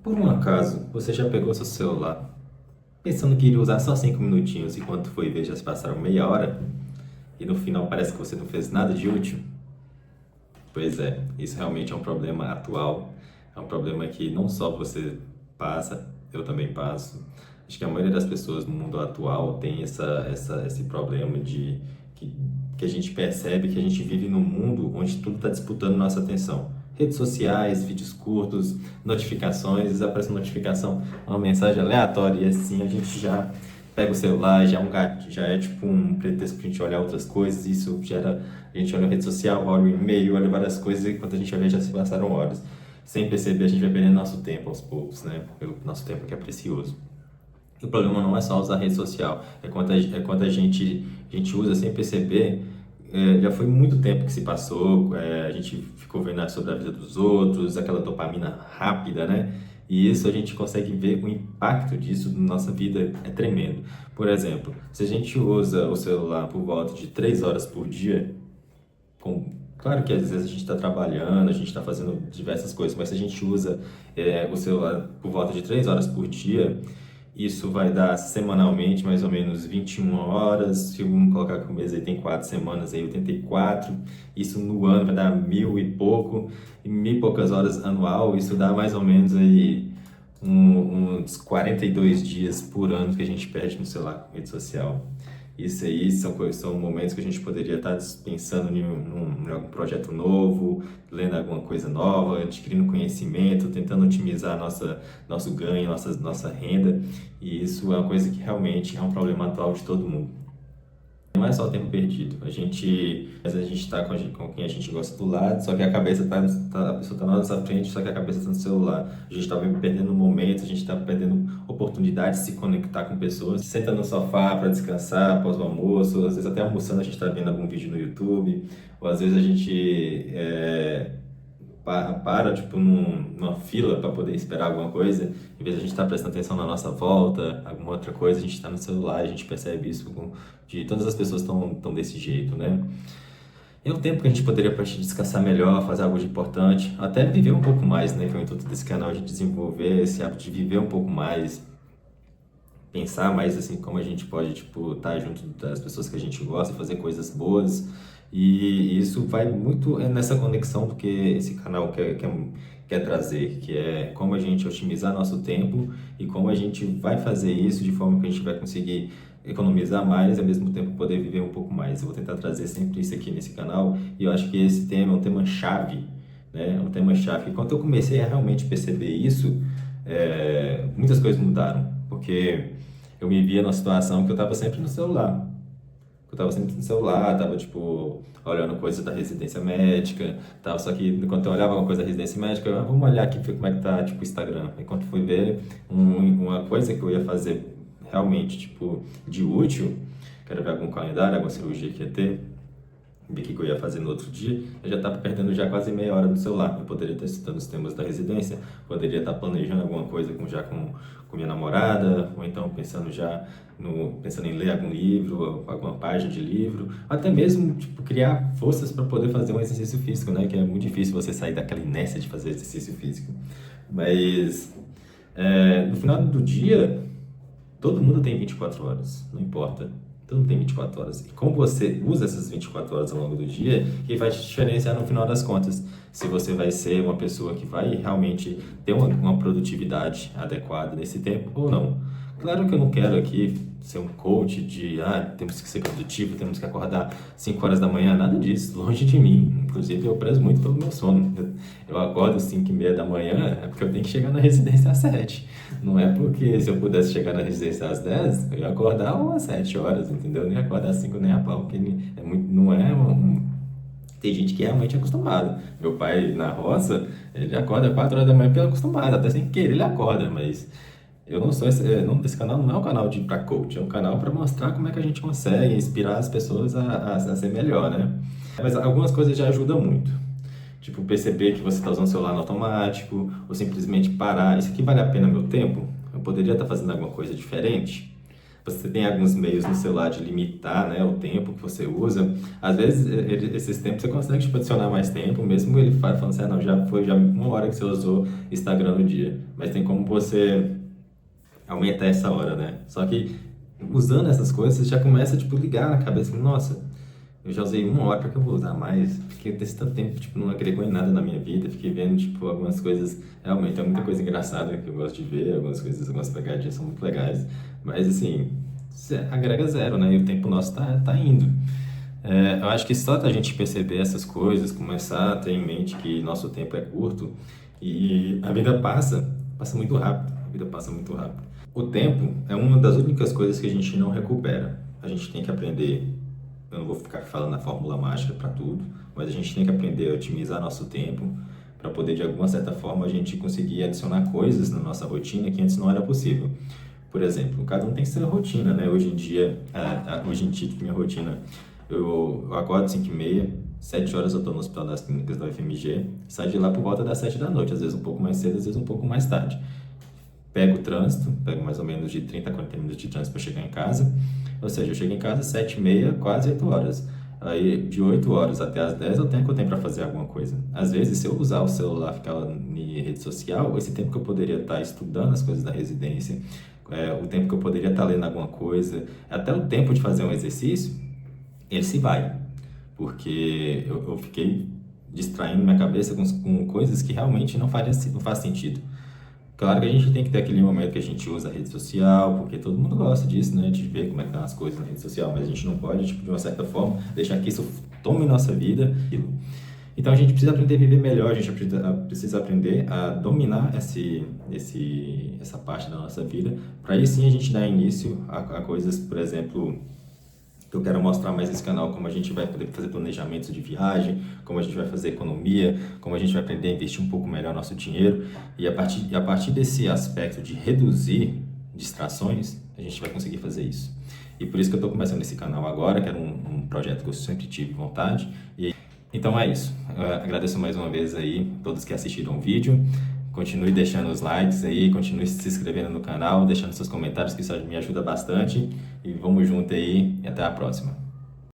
Por um acaso, você já pegou seu celular pensando que iria usar só 5 minutinhos e quando foi ver já se passaram meia hora e no final parece que você não fez nada de útil? Pois é, isso realmente é um problema atual, é um problema que não só você passa, eu também passo. Acho que a maioria das pessoas no mundo atual tem esse problema de que, que a gente percebe que a gente vive num mundo onde tudo está disputando nossa atenção. Redes sociais, vídeos curtos, notificações, aparece uma notificação, uma mensagem aleatória e assim a gente já pega o celular, já é um gato, já é tipo um pretexto pra gente olhar outras coisas, isso gera, a gente olha a rede social, olha o e-mail, olha várias coisas e quando a gente vai ver já se passaram horas. Sem perceber, a gente vai perdendo nosso tempo aos poucos, né? O nosso tempo que é precioso. O problema não é só usar rede social, é quando a gente usa sem perceber. Já foi muito tempo que se passou, a gente ficou vendo sobre a vida dos outros, aquela dopamina rápida, né? E isso a gente consegue ver o impacto disso na nossa vida é tremendo. Por exemplo, se a gente usa o celular por volta de 3 horas por dia, claro que às vezes a gente está trabalhando, a gente está fazendo diversas coisas, mas se a gente usa o celular por volta de 3 horas por dia, isso vai dar semanalmente mais ou menos 21 horas. Se vamos colocar que o mês aí tem 4 semanas, aí 84. Isso no ano vai dar mil e pouco, e mil e poucas horas anual. Isso dá mais ou menos aí uns 42 dias por ano que a gente perde no celular, rede social. Isso aí são momentos que a gente poderia estar pensando em algum projeto novo, lendo alguma coisa nova, adquirindo conhecimento, tentando otimizar nosso ganho, nossa renda. E isso é uma coisa que realmente é um problema atual de todo mundo. Não é só tempo perdido. Às vezes a gente está com quem a gente gosta do lado, só que a cabeça a pessoa está na nossa frente, só que a cabeça está no celular. A gente está perdendo momentos, a gente está perdendo oportunidades de se conectar com pessoas. Senta no sofá para descansar após o almoço, às vezes até almoçando a gente está vendo algum vídeo no YouTube, ou às vezes a gente tipo, numa fila para poder esperar alguma coisa, em vez de a gente estar prestando atenção na nossa volta, alguma outra coisa, a gente está no celular, a gente percebe isso de todas as pessoas estão desse jeito, né? E é um tempo que a gente poderia para descansar melhor, fazer algo de importante, até viver um pouco mais, né? Que é o intuito desse canal, de desenvolver esse hábito de viver um pouco mais, pensar mais assim como a gente pode tipo estar junto das pessoas que a gente gosta, fazer coisas boas. E isso vai muito nessa conexão do que esse canal quer trazer, que é como a gente otimizar nosso tempo e como a gente vai fazer isso de forma que a gente vai conseguir economizar mais e ao mesmo tempo poder viver um pouco mais. Eu vou tentar trazer sempre isso aqui nesse canal e eu acho que esse tema é um tema chave, né? É um tema chave. E quando eu comecei a realmente perceber isso, muitas coisas mudaram, porque eu me via numa situação que eu estava sempre no celular. Eu tava sempre no celular, tava tipo olhando coisas da residência médica, tal, só que enquanto eu olhava alguma coisa da residência médica, vamos olhar aqui ver como é que tá, tipo, o Instagram. Enquanto fui ver uma coisa que eu ia fazer realmente, tipo, de útil, quero ver algum calendário, alguma cirurgia que ia ter, ver o que eu ia fazer no outro dia, eu já estava perdendo já quase meia hora no celular. Eu poderia estar estudando os temas da residência, poderia estar planejando alguma coisa com minha namorada, ou então pensando em ler algum livro, alguma página de livro, até mesmo tipo, criar forças para poder fazer um exercício físico, né? Que é muito difícil você sair daquela inércia de fazer exercício físico. Mas no final do dia, todo mundo tem 24 horas, não importa. Todo mundo tem 24 horas. E como você usa essas 24 horas ao longo do dia, que vai te diferenciar no final das contas. Se você vai ser uma pessoa que vai realmente ter uma produtividade adequada nesse tempo ou não. Claro que eu não quero aqui ser um coach de temos que ser produtivo, temos que acordar 5 horas da manhã, nada disso, longe de mim. Inclusive, eu prezo muito pelo meu sono. Eu acordo às 5:30 da manhã, é porque eu tenho que chegar na residência às 7. Não é porque se eu pudesse chegar na residência às 10, eu ia acordar às 7 horas, entendeu? Eu não ia acordar às 5 nem a pau, porque não é tem gente que é realmente acostumado. Meu pai na roça, ele acorda 4 horas da manhã pelo acostumado, até sem querer ele acorda, mas eu não sou esse canal não é um canal para coach, é um canal para mostrar como é que a gente consegue inspirar as pessoas a ser melhor, né? Mas algumas coisas já ajudam muito. Tipo, perceber que você está usando o celular no automático, ou simplesmente parar. Isso aqui vale a pena meu tempo? Eu poderia estar fazendo alguma coisa diferente? você tem alguns meios no celular de limitar, né, o tempo que você usa. Às vezes, esses tempos você consegue tipo, adicionar mais tempo, mesmo ele falando assim, não, já foi já 1 hora que você usou Instagram no dia. Mas tem como você aumentar essa hora, né? Só que usando essas coisas, você já começa, tipo, ligar na cabeça, nossa, eu já usei 1 hora, por que eu vou usar mais? Porque desse tanto tempo, tipo, não agregou em nada na minha vida. Fiquei vendo, tipo, algumas coisas... Realmente, tem muita coisa engraçada que eu gosto de ver. Algumas coisas, algumas pegadinhas são muito legais. Mas, assim, agrega zero, né? E o tempo nosso tá indo. Eu acho que só da gente perceber essas coisas, começar a ter em mente que nosso tempo é curto e a vida passa muito rápido. A vida passa muito rápido. O tempo é uma das únicas coisas que a gente não recupera. A gente tem que aprender. Eu não vou ficar falando a fórmula mágica para tudo, mas a gente tem que aprender a otimizar nosso tempo para poder, de alguma certa forma, a gente conseguir adicionar coisas na nossa rotina que antes não era possível. Por exemplo, cada um tem sua rotina, né? Hoje em dia, minha rotina, eu acordo 5h30, 7 horas eu estou no Hospital das Clínicas da UFMG, saio de lá por volta das 7 da noite, às vezes um pouco mais cedo, às vezes um pouco mais tarde. Pego o trânsito, pego mais ou menos de 30 a 40 minutos de trânsito para chegar em casa, ou seja, eu chego em casa às 7h30, quase 8 horas. Aí, de 8 horas até as 10 eu tenho que eu tenho para fazer alguma coisa. Às vezes, se eu usar o celular, ficar em rede social, esse tempo que eu poderia estar estudando as coisas da residência, o tempo que eu poderia estar lendo alguma coisa, até o tempo de fazer um exercício, ele se vai. Porque eu fiquei distraindo minha cabeça com coisas que realmente não faz sentido. Claro que a gente tem que ter aquele momento que a gente usa a rede social, porque todo mundo gosta disso, né? De ver como é que estão as coisas na rede social, mas a gente não pode, tipo, de uma certa forma, deixar que isso tome nossa vida. Então a gente precisa aprender a viver melhor, a gente precisa aprender a dominar essa parte da nossa vida, para aí sim a gente dar início a coisas, por exemplo, eu quero mostrar mais nesse canal como a gente vai poder fazer planejamentos de viagem, como a gente vai fazer economia, como a gente vai aprender a investir um pouco melhor nosso dinheiro. E a partir desse aspecto de reduzir distrações, a gente vai conseguir fazer isso. E por isso que eu estou começando esse canal agora, que era um projeto que eu sempre tive vontade. Então é isso. Eu agradeço mais uma vez aí todos que assistiram o vídeo. Continue deixando os likes aí, continue se inscrevendo no canal, deixando seus comentários, que isso me ajuda bastante. E vamos junto aí e até a próxima.